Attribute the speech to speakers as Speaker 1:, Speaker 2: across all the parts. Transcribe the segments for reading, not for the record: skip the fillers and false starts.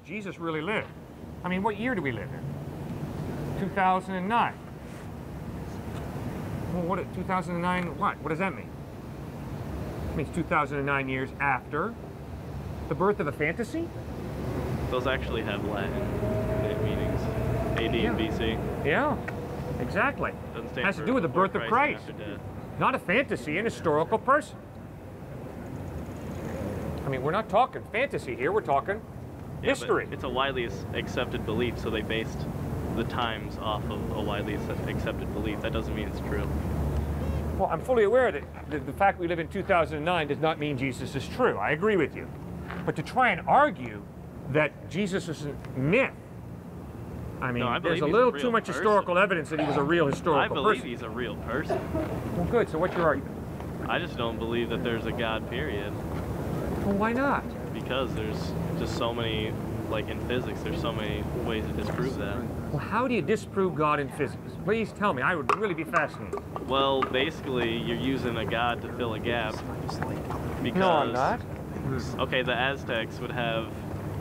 Speaker 1: Jesus really lived. I mean, what year do we live in? 2009. Well, 2009 what? What does that mean? It means 2009 years after the birth of a fantasy?
Speaker 2: Those actually have Latin meanings. AD and BC.
Speaker 1: Yeah, exactly. It has to do with the birth of Christ. Not a fantasy, an historical person. I mean, we're not talking fantasy here, we're talking history.
Speaker 2: It's a widely accepted belief, so they based the times off of a widely accepted belief. That doesn't mean it's true.
Speaker 1: Well, I'm fully aware that the fact we live in 2009 does not mean Jesus is true. I agree with you. But to try and argue that Jesus is a myth, I mean, there's a little too much historical evidence that he was a real historical person.
Speaker 2: I believe he's a real person.
Speaker 1: Well, good. So what's your argument?
Speaker 2: I just don't believe that there's a God, period.
Speaker 1: Well, why not?
Speaker 2: Because there's just so many, like in physics, there's so many ways to disprove that.
Speaker 1: Well, how do you disprove God in physics? Please tell me. I would really be fascinated.
Speaker 2: Well, basically, you're using a God to fill a gap. Because,
Speaker 1: no, I'm not.
Speaker 2: Okay, the Aztecs would have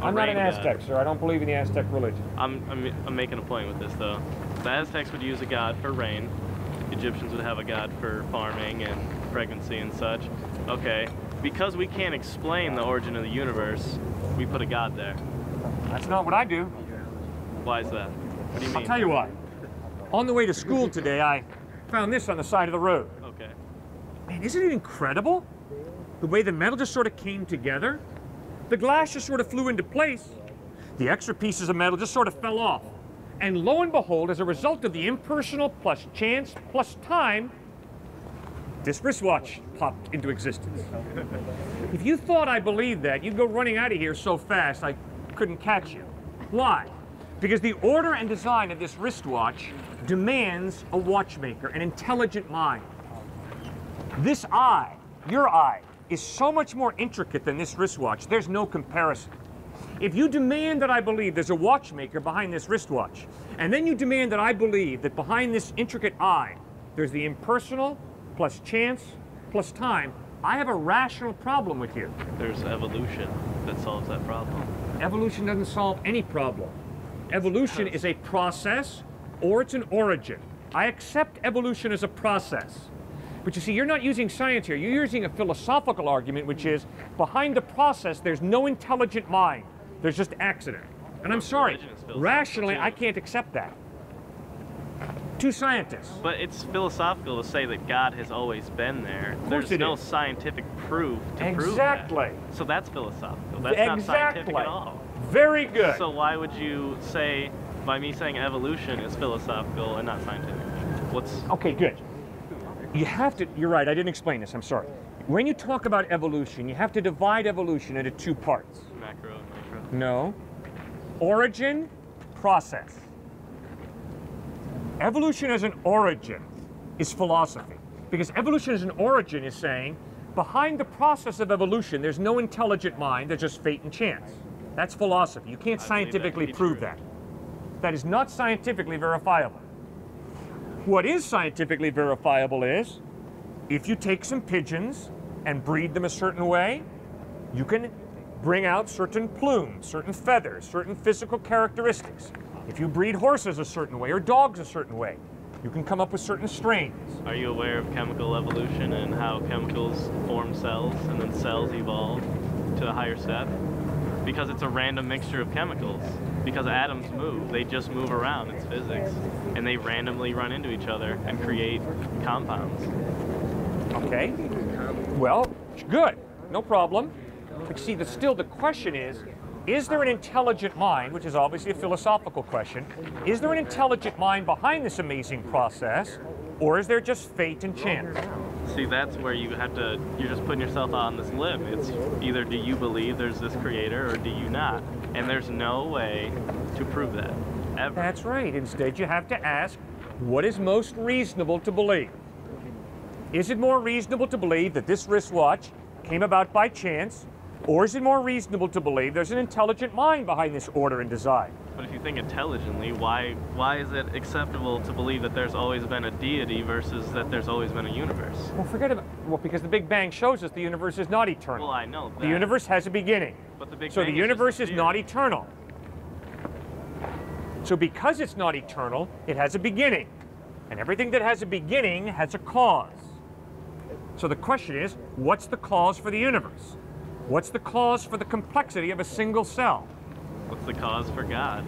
Speaker 1: I'm not an Aztec, sir. I don't believe in the Aztec religion.
Speaker 2: I'm making a point with this, though. The Aztecs would use a god for rain. The Egyptians would have a god for farming and pregnancy and such. Okay, because we can't explain the origin of the universe, we put a god there.
Speaker 1: That's not what I do.
Speaker 2: Why is that? What do you mean?
Speaker 1: I'll tell you why. On the way to school today, I found this on the side of the road.
Speaker 2: Okay.
Speaker 1: Man, isn't it incredible? The way the metal just sort of came together. The glass just sort of flew into place. The extra pieces of metal just sort of fell off. And lo and behold, as a result of the impersonal plus chance plus time, this wristwatch popped into existence. If you thought I believed that, you'd go running out of here so fast I couldn't catch you. Why? Because the order and design of this wristwatch demands a watchmaker, an intelligent mind. This eye, your eye, is so much more intricate than this wristwatch. There's no comparison. If you demand that I believe there's a watchmaker behind this wristwatch, and then you demand that I believe that behind this intricate eye, there's the impersonal plus chance plus time, I have a rational problem with you.
Speaker 2: There's evolution that solves that problem.
Speaker 1: Evolution doesn't solve any problem. Evolution is a process or it's an origin. I accept evolution as a process. But you see, you're not using science here. You're using a philosophical argument, which is behind the process, there's no intelligent mind. There's just accident. And I'm sorry, rationally, I can't accept that. Two scientists.
Speaker 2: But it's philosophical to say that God has always been there. There's no scientific proof to prove that. So that's philosophical. That's not scientific at all.
Speaker 1: Very good.
Speaker 2: So why would you say, by me saying evolution is philosophical and not scientific?
Speaker 1: Okay, good. You have to, you're right, I didn't explain this, I'm sorry. When you talk about evolution, you have to divide evolution into two parts.
Speaker 2: Macro and micro.
Speaker 1: No. Origin, process. Evolution as an origin is philosophy. Because evolution as an origin is saying, behind the process of evolution, there's no intelligent mind, there's just fate and chance. That's philosophy. You can't scientifically prove that. That is not scientifically verifiable. What is scientifically verifiable is, if you take some pigeons and breed them a certain way, you can bring out certain plumes, certain feathers, certain physical characteristics. If you breed horses a certain way or dogs a certain way, you can come up with certain strains.
Speaker 2: Are you aware of chemical evolution and how chemicals form cells and then cells evolve to a higher step? Because it's a random mixture of chemicals. Because atoms move, they just move around, it's physics. And they randomly run into each other and create compounds.
Speaker 1: Okay, well, good, no problem. But see, still the question is there an intelligent mind, which is obviously a philosophical question, is there an intelligent mind behind this amazing process, or is there just fate and chance?
Speaker 2: See, that's where you have to, you're just putting yourself on this limb. It's either do you believe there's this creator or do you not? And there's no way to prove that, ever.
Speaker 1: That's right. Instead, you have to ask, what is most reasonable to believe? Is it more reasonable to believe that this wristwatch came about by chance, or is it more reasonable to believe there's an intelligent mind behind this order and design?
Speaker 2: But if you think intelligently, why is it acceptable to believe that there's always been a deity versus that there's always been a universe?
Speaker 1: Well, forget about, because the Big Bang shows us the universe is not eternal.
Speaker 2: Well, I know that.
Speaker 1: The universe has a beginning.
Speaker 2: But the Big
Speaker 1: so
Speaker 2: Bang
Speaker 1: the universe is not eternal. So because it's not eternal, it has a beginning. And everything that has a beginning has a cause. So the question is, what's the cause for the universe? What's the cause for the complexity of a single cell?
Speaker 2: What's the cause for God?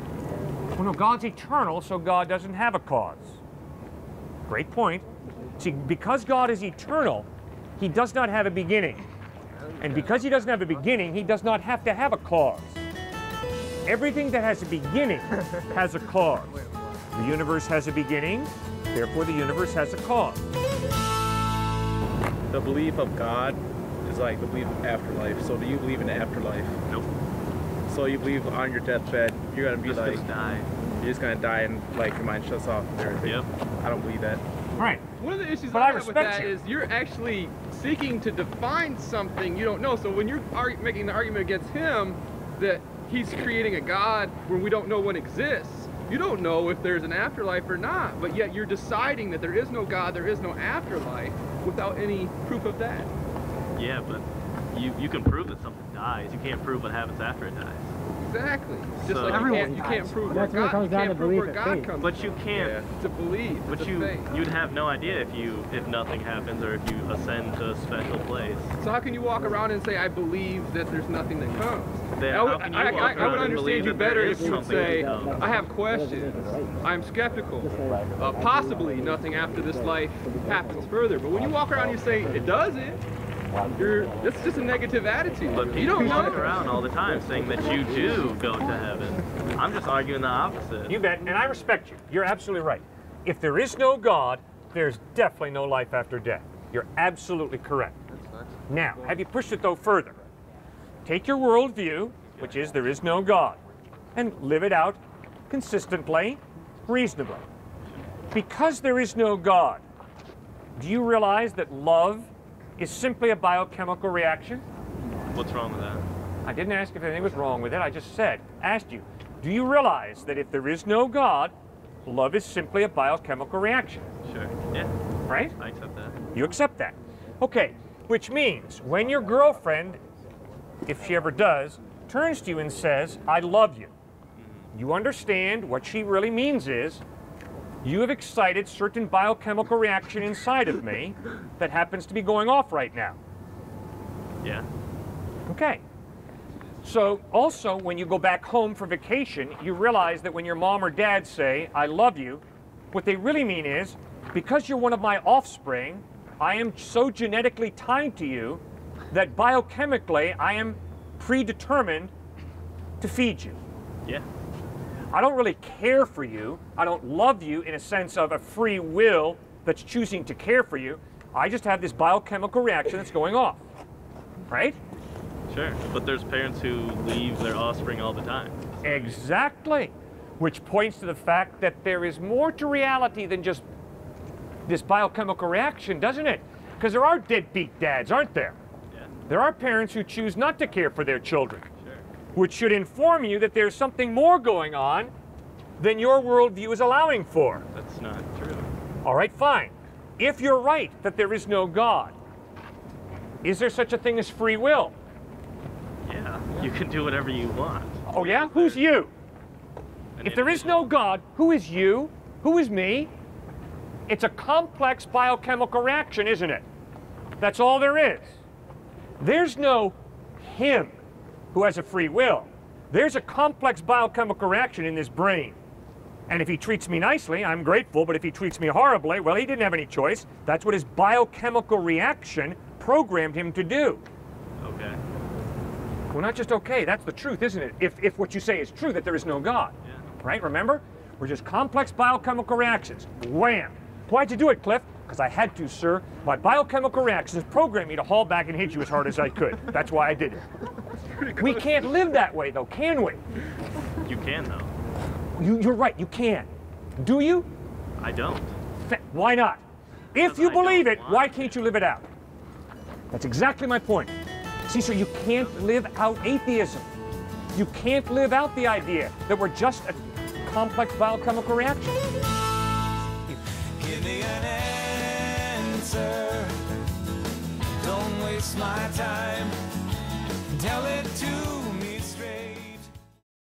Speaker 1: Well, no, God's eternal, so God doesn't have a cause. Great point. See, because God is eternal, he does not have a beginning. And because he doesn't have a beginning, he does not have to have a cause. Everything that has a beginning has a cause. The universe has a beginning, therefore the universe has a cause.
Speaker 3: The belief of God is like the belief of afterlife. So do you believe in the afterlife?
Speaker 2: Nope.
Speaker 3: So you believe on your deathbed, you're gonna be
Speaker 2: Just
Speaker 3: like,
Speaker 2: gonna die.
Speaker 3: you're just gonna die and like your mind shuts off and everything.
Speaker 2: Yep.
Speaker 3: I don't believe that.
Speaker 1: Right.
Speaker 4: One of the issues
Speaker 1: But
Speaker 4: I
Speaker 1: I
Speaker 4: have with
Speaker 1: respect
Speaker 4: that
Speaker 1: you.
Speaker 4: is you're actually seeking to define something you don't know. So when you're making the argument against him that he's creating a God when we don't know what exists, you don't know if there's an afterlife or not, but yet you're deciding that there is no God, there is no afterlife without any proof of that.
Speaker 2: Yeah, but you can prove that something dies. You can't prove what happens after it dies.
Speaker 4: Exactly. Just
Speaker 2: So-
Speaker 4: like you can't prove where
Speaker 5: That's when it
Speaker 4: God,
Speaker 5: comes
Speaker 4: you
Speaker 5: down
Speaker 4: can't
Speaker 5: to
Speaker 4: prove
Speaker 5: belief
Speaker 4: where
Speaker 5: and
Speaker 4: God
Speaker 5: faith.
Speaker 4: comes
Speaker 2: But you
Speaker 4: from.
Speaker 2: can't.
Speaker 4: It's a belief.
Speaker 2: But
Speaker 4: it's a faith.
Speaker 2: you'd have no idea if nothing happens or if you ascend to a special place.
Speaker 4: So how can you walk around and say, I believe that there's nothing that comes?
Speaker 2: Then
Speaker 4: I would,
Speaker 2: how can you
Speaker 4: I
Speaker 2: walk
Speaker 4: would
Speaker 2: around and believe
Speaker 4: understand you
Speaker 2: that there
Speaker 4: better
Speaker 2: is
Speaker 4: if you would
Speaker 2: something
Speaker 4: say,
Speaker 2: that comes?
Speaker 4: I have questions, I'm skeptical, possibly nothing after this life happens further. But when you walk around and you say, it doesn't, that's just a negative attitude.
Speaker 2: But
Speaker 4: You
Speaker 2: people
Speaker 4: don't
Speaker 2: walk
Speaker 4: know.
Speaker 2: around all the time saying that you do go to heaven. I'm just arguing the opposite.
Speaker 1: You bet, and I respect you. You're absolutely right. If there is no God, there's definitely no life after death. You're absolutely correct. Now, have you pushed it though further? Take your worldview, which is there is no God, and live it out consistently, reasonably. Because there is no God, do you realize that love is simply a biochemical reaction?
Speaker 2: What's wrong with that?
Speaker 1: I didn't ask if anything was wrong with it. I just asked you, do you realize that if there is no God, love is simply a biochemical reaction?
Speaker 2: Sure. Yeah.
Speaker 1: Right?
Speaker 2: I accept that.
Speaker 1: You accept that. Okay, which means when your girlfriend, if she ever does, turns to you and says, I love you, you understand what she really means is, you have excited certain biochemical reaction inside of me that happens to be going off right now.
Speaker 2: Yeah.
Speaker 1: Okay. So also when you go back home for vacation, you realize that when your mom or dad say, I love you, what they really mean is, because you're one of my offspring, I am so genetically tied to you that biochemically I am predetermined to feed you.
Speaker 2: Yeah.
Speaker 1: I don't really care for you. I don't love you in a sense of a free will that's choosing to care for you. I just have this biochemical reaction that's going off. Right?
Speaker 2: Sure. But there's parents who leave their offspring all the time.
Speaker 1: Exactly. Which points to the fact that there is more to reality than just this biochemical reaction, doesn't it? Because there are deadbeat dads, aren't there?
Speaker 2: Yeah.
Speaker 1: There are parents who choose not to care for their children,
Speaker 2: Sure.
Speaker 1: which should inform you that there's something more going on than your worldview is allowing for.
Speaker 2: That's not true.
Speaker 1: All right, fine. If you're right that there is no God, is there such a thing as free will?
Speaker 2: Yeah. You can do whatever you want.
Speaker 1: Oh yeah? Who's you?
Speaker 2: And
Speaker 1: If there is no God, who is you? Who is me? It's a complex biochemical reaction, isn't it? That's all there is. There's no him who has a free will. There's a complex biochemical reaction in this brain. And if he treats me nicely, I'm grateful, but if he treats me horribly, well, he didn't have any choice. That's what his biochemical reaction programmed him to do.
Speaker 2: Okay.
Speaker 1: Well, not just okay, that's the truth, isn't it? If what you say is true, that there is no God.
Speaker 2: Yeah.
Speaker 1: Right, remember? We're just complex biochemical reactions. Wham! Why'd you do it, Cliff? Because I had to, sir. My biochemical reactions programmed me to haul back and hit you as hard as I could. That's why I did it. We can't live that way, though, can we?
Speaker 2: You can, though.
Speaker 1: You're right, you can. Do you?
Speaker 2: I don't.
Speaker 1: Why not? If
Speaker 2: Because
Speaker 1: you
Speaker 2: I
Speaker 1: believe
Speaker 2: don't
Speaker 1: it,
Speaker 2: want
Speaker 1: why
Speaker 2: to.
Speaker 1: can't you live it out? That's exactly my point. See, sir, you can't live out atheism. You can't live out the idea that we're just a complex biochemical reaction.
Speaker 6: Give me an answer. Don't waste my time. Tell it to